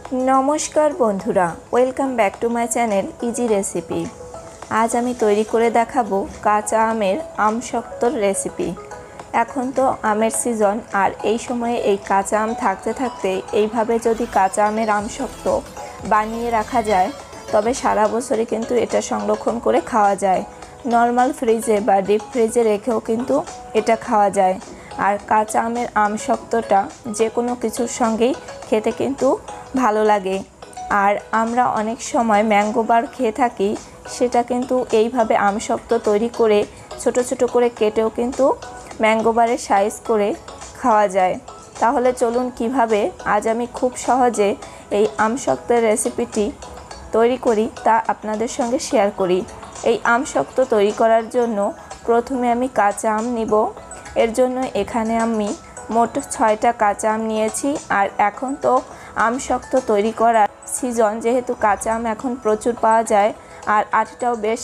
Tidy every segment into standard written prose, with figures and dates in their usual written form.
नमस्कार बंधुरा welcome back to my channel easy recipe. आज आमी तैरी करे देखाबो काँचा आमेर आम शक्तर रेसिपी। एखन तो आमेर सीजन और এই সময়ে এই কাঁচা আম থাকতে থাকতে এইভাবে যদি কাঁচা আমের আম শক্ত বানিয়ে রাখা যায় তবে সারা বছরই কিন্তু এটা সংরক্ষণ করে খাওয়া যায়। নরমাল ফ্রিজে বা ডিপ ফ্রিজে রেখেও কিন্তু এটা খাওয়া যায়। আর কাঁচা আমের আম শক্তটা যে কোনো কিছুর সঙ্গেই খেতে কিন্তু ভালো লাগে। আর আমরা অনেক সময় ম্যাঙ্গো বার খেয়ে থাকি, সেটা কিন্তু এইভাবে আম শক্ত তৈরি করে ছোট ছোট করে কেটেও কিন্তু ম্যাঙ্গো বারের সাইজ করে খাওয়া যায়। তাহলে চলুন কিভাবে আজ আমি খুব সহজে এই আম শক্তের রেসিপিটি তৈরি করি তা আপনাদের সঙ্গে শেয়ার করি। এই আম শক্ত তৈরি করার জন্য প্রথমে আমি কাঁচা আম নিব। এর জন্য এখানে আমি মোট 6টা কাঁচা আম নিয়েছি। আর এখন তো আম শক্ত তৈরি করার সিজন, যেহেতু কাঁচা আম এখন প্রচুর পাওয়া যায় আর আটিটাও বেশ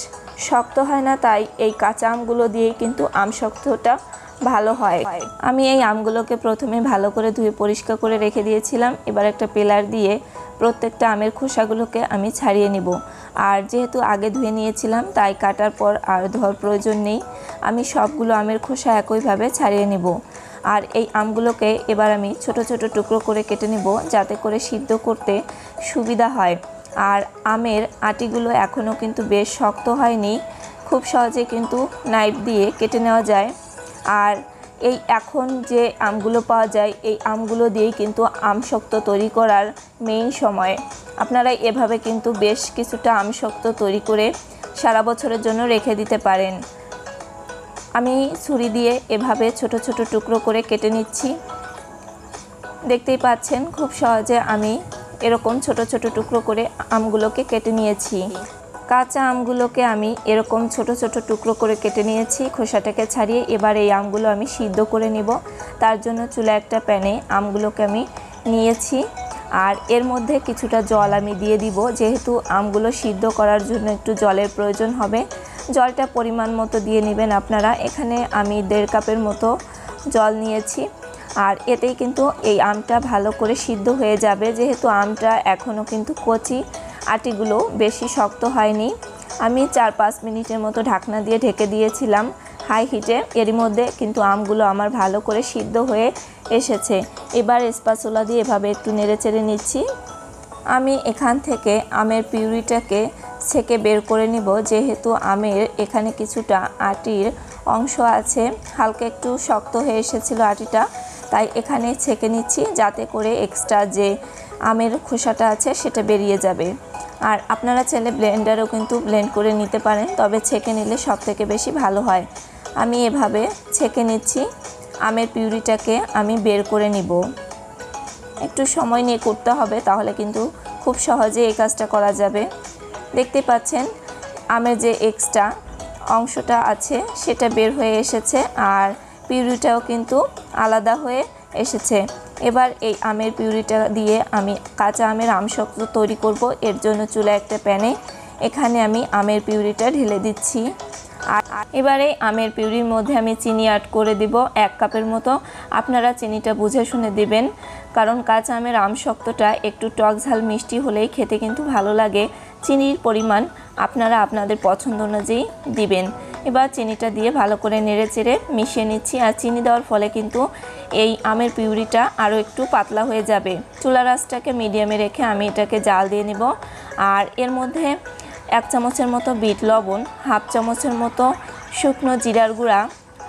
শক্ত হয় না, তাই এই কাঁচা আমগুলো দিয়েই কিন্তু আম শক্তটা ভালো হয়। আমি এই আমগুলোকে প্রথমে ভালো করে ধুয়ে পরিষ্কার করে রেখে দিয়েছিলাম। এবার একটা পেলার দিয়ে প্রত্যেকটা আমের খোসাগুলোকে আমি ছাড়িয়ে নিব। আর যেহেতু আগে ধুয়ে নিয়েছিলাম তাই কাটার পর আর ধোয়ার প্রয়োজন নেই। আমি সবগুলো আমের খোসা একইভাবে ছাড়িয়ে নিব। আর এই আমগুলোকে এবার আমি ছোট ছোট টুকরো করে কেটে নেব, যাতে করে সিদ্ধ করতে সুবিধা হয়। আর আমের আটিগুলো এখনও কিন্তু বেশ শক্ত হয়নি, খুব সহজে কিন্তু নাইফ দিয়ে কেটে নেওয়া যায়। আর এই এখন যে আমগুলো পাওয়া যায় এই আমগুলো দিয়েই কিন্তু আম শক্ত তৈরি করার মেইন সময়। আপনারা এভাবে কিন্তু বেশ কিছুটা আম শক্ত তৈরি করে সারা বছরের জন্য রেখে দিতে পারেন। আমি ছুরি দিয়ে এভাবে ছোট ছোট টুকরো করে কেটে নিচ্ছি। দেখতেই পাচ্ছেন খুব সহজে আমি এরকম ছোট ছোট টুকরো করে আমগুলোকে কেটে নিয়েছি। কাঁচা আমগুলোকে আমি এরকম ছোট ছোট টুকরো করে কেটে নিয়েছি, খোসাটাকে ছাড়িয়ে। এবার এই আমগুলো আমি সিদ্ধ করে নিব। তার জন্য চুলায় একটা প্যানে আমগুলোকে আমি নিয়েছি। আর এর মধ্যে কিছুটা জল আমি দিয়ে দিব, যেহেতু আমগুলো সিদ্ধ করার জন্য একটু জলের প্রয়োজন হবে। জলটা পরিমাণ মতো দিয়ে নেবেন আপনারা। এখানে আমি 1.5 কাপের মতো জল নিয়েছি। আর এতেই কিন্তু এই আমটা ভালো করে সিদ্ধ হয়ে যাবে, যেহেতু আমটা এখনও কিন্তু কচি, আটিগুলো বেশি শক্ত হয়নি। আমি 4-5 মিনিটের মতো ঢাকনা দিয়ে ঢেকে দিয়েছিলাম হাই হিটে। এরই মধ্যে কিন্তু আমগুলো আমার ভালো করে সিদ্ধ হয়ে এসেছে। এবার স্প্যাচুলা দিয়ে এভাবে একটু নেড়ে চেড়ে নিচ্ছি। আমি এখান থেকে আমের পিউরিটাকে ছেঁকে বের করে নিব, যেহেতু আমের এখানে কিছুটা আটির অংশ আছে, হালকা একটু শক্ত হয়ে এসেছিল আটিটা, তাই এখানে ছেঁকে নিচ্ছি, যাতে করে এক্সট্রা যে আমের খোসাটা আছে সেটা বেরিয়ে যাবে। আর আপনারা চাইলে ব্লেন্ডারও কিন্তু ব্লেন্ড করে নিতে পারেন, তবে ছেঁকে নিলে সবথেকে বেশি ভালো হয়। আমি এভাবে ছেঁকে নিচ্ছি। আমের পিউরিটাকে আমি বের করে নিব। একটু সময় নিয়ে করতে হবে, তাহলে কিন্তু খুব সহজে এই কাজটা করা যাবে। দেখতে পাচ্ছেন আমের যে এক্সট্রা অংশটা আছে সেটা বের হয়ে এসেছে, আর পিউরিটাও কিন্তু আলাদা হয়ে এসেছে। এবার এই আমের পিউরিটা দিয়ে আমি কাঁচা আমের আম শক্ত তৈরি করব। এর জন্য চুলায় একটা প্যানে এখানে আমি আমের পিউরিটা ঢেলে দিচ্ছি। আর এবারে আমের পিউরির মধ্যে আমি চিনি অ্যাড করে দিব 1 কাপের মতো। আপনারা চিনিটা বুঝে শুনে দিবেন, কারণ কাঁচা আমের আম শক্তটা একটু টক ঝাল মিষ্টি হলেই খেতে কিন্তু ভালো লাগে। চিনির পরিমাণ আপনারা আপনাদের পছন্দ অনুযায়ী দিবেন। এবার চিনিটা দিয়ে ভালো করে নেড়ে চেড়ে মিশিয়ে নিচ্ছি। আর চিনি দেওয়ার ফলে কিন্তু এই আমের পিউরিটা আরও একটু পাতলা হয়ে যাবে। চুলার আঁচটাকে মিডিয়ামে রেখে আমি এটাকে জাল দিয়ে নেব। আর এর মধ্যে 1 চামচের মতো বিট লবণ, 1/2 চামচের মতো শুকনো জিরার গুঁড়া,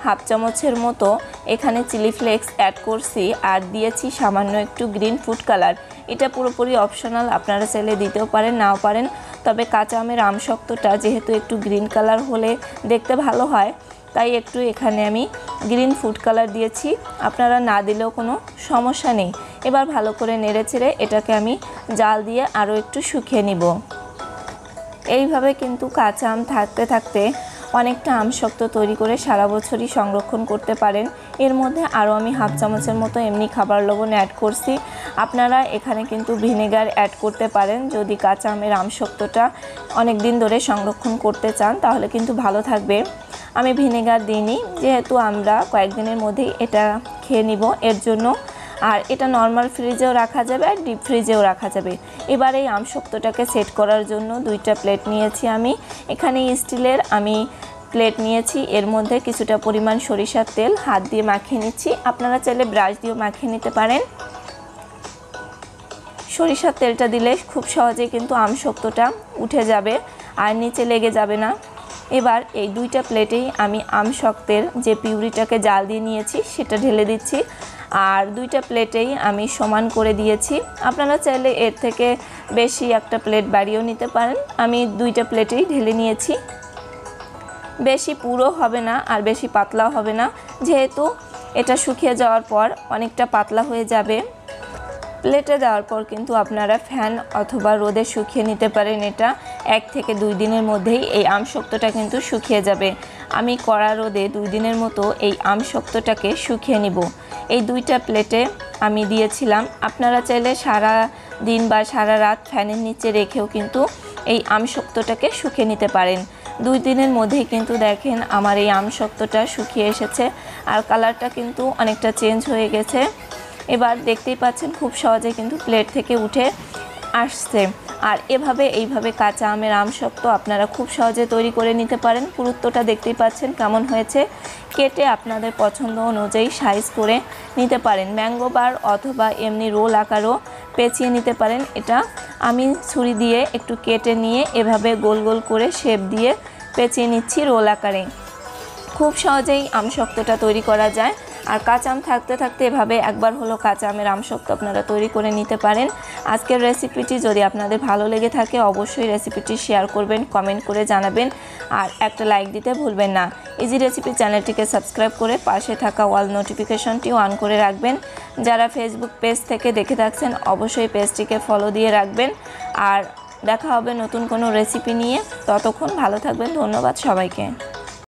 1/2 চামচের মতো এখানে চিলি ফ্লেক্স অ্যাড করছি। আর দিয়েছি সামান্য একটু গ্রিন ফুড কালার। এটা পুরোপুরি অপশনাল, আপনারা চাইলে দিতেও পারেন নাও পারেন, তবে কাঁচা আমের আম শক্তটা যেহেতু একটু গ্রিন কালার হলে দেখতে ভালো হয়, তাই একটু এখানে আমি গ্রিন ফুড কালার দিয়েছি। আপনারা না দিলেও কোনো সমস্যা নেই। এবার ভালো করে নেড়ে চেড়ে এটাকে আমি জাল দিয়ে আরও একটু শুকিয়ে নিব। এইভাবে কিন্তু কাঁচা আম থাকতে থাকতে অনেকটা আম শক্ত তৈরি করে সারা বছরই সংরক্ষণ করতে পারেন। এর মধ্যে আরও আমি 1/2 চামচের মতো এমনি খাবার লবণ অ্যাড করছি। আপনারা এখানে কিন্তু ভিনেগার অ্যাড করতে পারেন, যদি কাঁচা আমের আম শক্তটা অনেক দিন ধরে সংরক্ষণ করতে চান তাহলে কিন্তু ভালো থাকবে। আমি ভিনেগার দিইনি, যেহেতু আমরা কয়েকদিনের মধ্যেই এটা খেয়ে নিব, এর জন্য আর এটা নর্মাল ফ্রিজেও রাখা যাবে আর ডিপ ফ্রিজেও রাখা যাবে। এবার এই আমশক্তটাকে সেট করার জন্য 2টা প্লেট নিয়েছি আমি। এখানে স্টিলের আমি প্লেট নিয়েছি, এর মধ্যে কিছুটা পরিমাণ সরিষার তেল হাত দিয়ে মাখিয়ে নিচ্ছি। আপনারা চাইলে ব্রাশ দিয়েও মাখিয়ে নিতে পারেন। সরিষার তেলটা দিলে খুব সহজেই কিন্তু আমশক্তটা উঠে যাবে আর নিচে লেগে যাবে না। এবার এই 2টা প্লেটেই আমি আমশক্তের যে পিউরিটাকে জাল দিয়ে নিয়েছি সেটা ঢেলে দিচ্ছি। আর 2টা প্লেটেই আমি সমান করে দিয়েছি। আপনারা চাইলে এর থেকে বেশি একটা প্লেট বাড়িয়েও নিতে পারেন। আমি 2টা প্লেটেই ঢেলে নিয়েছি। বেশি পুরো হবে না আর বেশি পাতলাও হবে না, যেহেতু এটা শুকিয়ে যাওয়ার পর অনেকটা পাতলা হয়ে যাবে। প্লেটে দেওয়ার পর কিন্তু আপনারা ফ্যান অথবা রোদে শুকিয়ে নিতে পারেন। এটা 1 থেকে 2 দিনের মধ্যেই এই আমশক্তটা কিন্তু শুকিয়ে যাবে। আমি কড়া রোদে 2 দিনের মতো এই আমশক্তটাকে শুকিয়ে নিব। এই 2টা প্লেটে আমি দিয়েছিলাম। আপনারা চাইলে সারা দিন বা সারা রাত ফ্যানের নিচে রেখেও কিন্তু এই আমশক্তটাকে শুকিয়ে নিতে পারেন। 2 দিনের মধ্যেই কিন্তু দেখেন আমার এই আমশক্তটা শুকিয়ে এসেছে আর কালারটা কিন্তু অনেকটা চেঞ্জ হয়ে গেছে। এবার দেখতেই পাচ্ছেন খুব সহজে কিন্তু প্লেট থেকে উঠে আসছে। আর এইভাবে কাঁচা আমের আমশক্ত আপনারা খুব সহজে তৈরি করে নিতে পারেন। পুরুত্বটা দেখতেই পাচ্ছেন কেমন হয়েছে। কেটে আপনাদের পছন্দ অনুযায়ী সাইজ করে নিতে পারেন। ম্যাঙ্গো বার অথবা এমনি রোল আকারও পেঁচিয়ে নিতে পারেন। এটা আমি ছুরি দিয়ে একটু কেটে নিয়ে এভাবে গোল গোল করে শেপ দিয়ে পেঁচিয়ে নিচ্ছি রোল আকারে। খুব সহজেই আমশক্তটা তৈরি করা যায়। আর কাঁচা আম থাকতে থাকতে এভাবে একবার হলো কাঁচা আমের আমশক্ত আপনারা তৈরি করে নিতে পারেন। আজকের রেসিপিটি যদি আপনাদের ভালো লেগে থাকে অবশ্যই রেসিপিটি শেয়ার করবেন, কমেন্ট করে জানাবেন আর একটা লাইক দিতে ভুলবেন না। ইজি রেসিপি চ্যানেলটিকে সাবস্ক্রাইব করে পাশে থাকা অল নোটিফিকেশনটিও অন করে রাখবেন। যারা ফেসবুক পেজ থেকে দেখে থাকছেন অবশ্যই পেজটিকে ফলো দিয়ে রাখবেন। আর দেখা হবে নতুন কোনো রেসিপি নিয়ে। ততক্ষণ ভালো থাকবেন। ধন্যবাদ সবাইকে।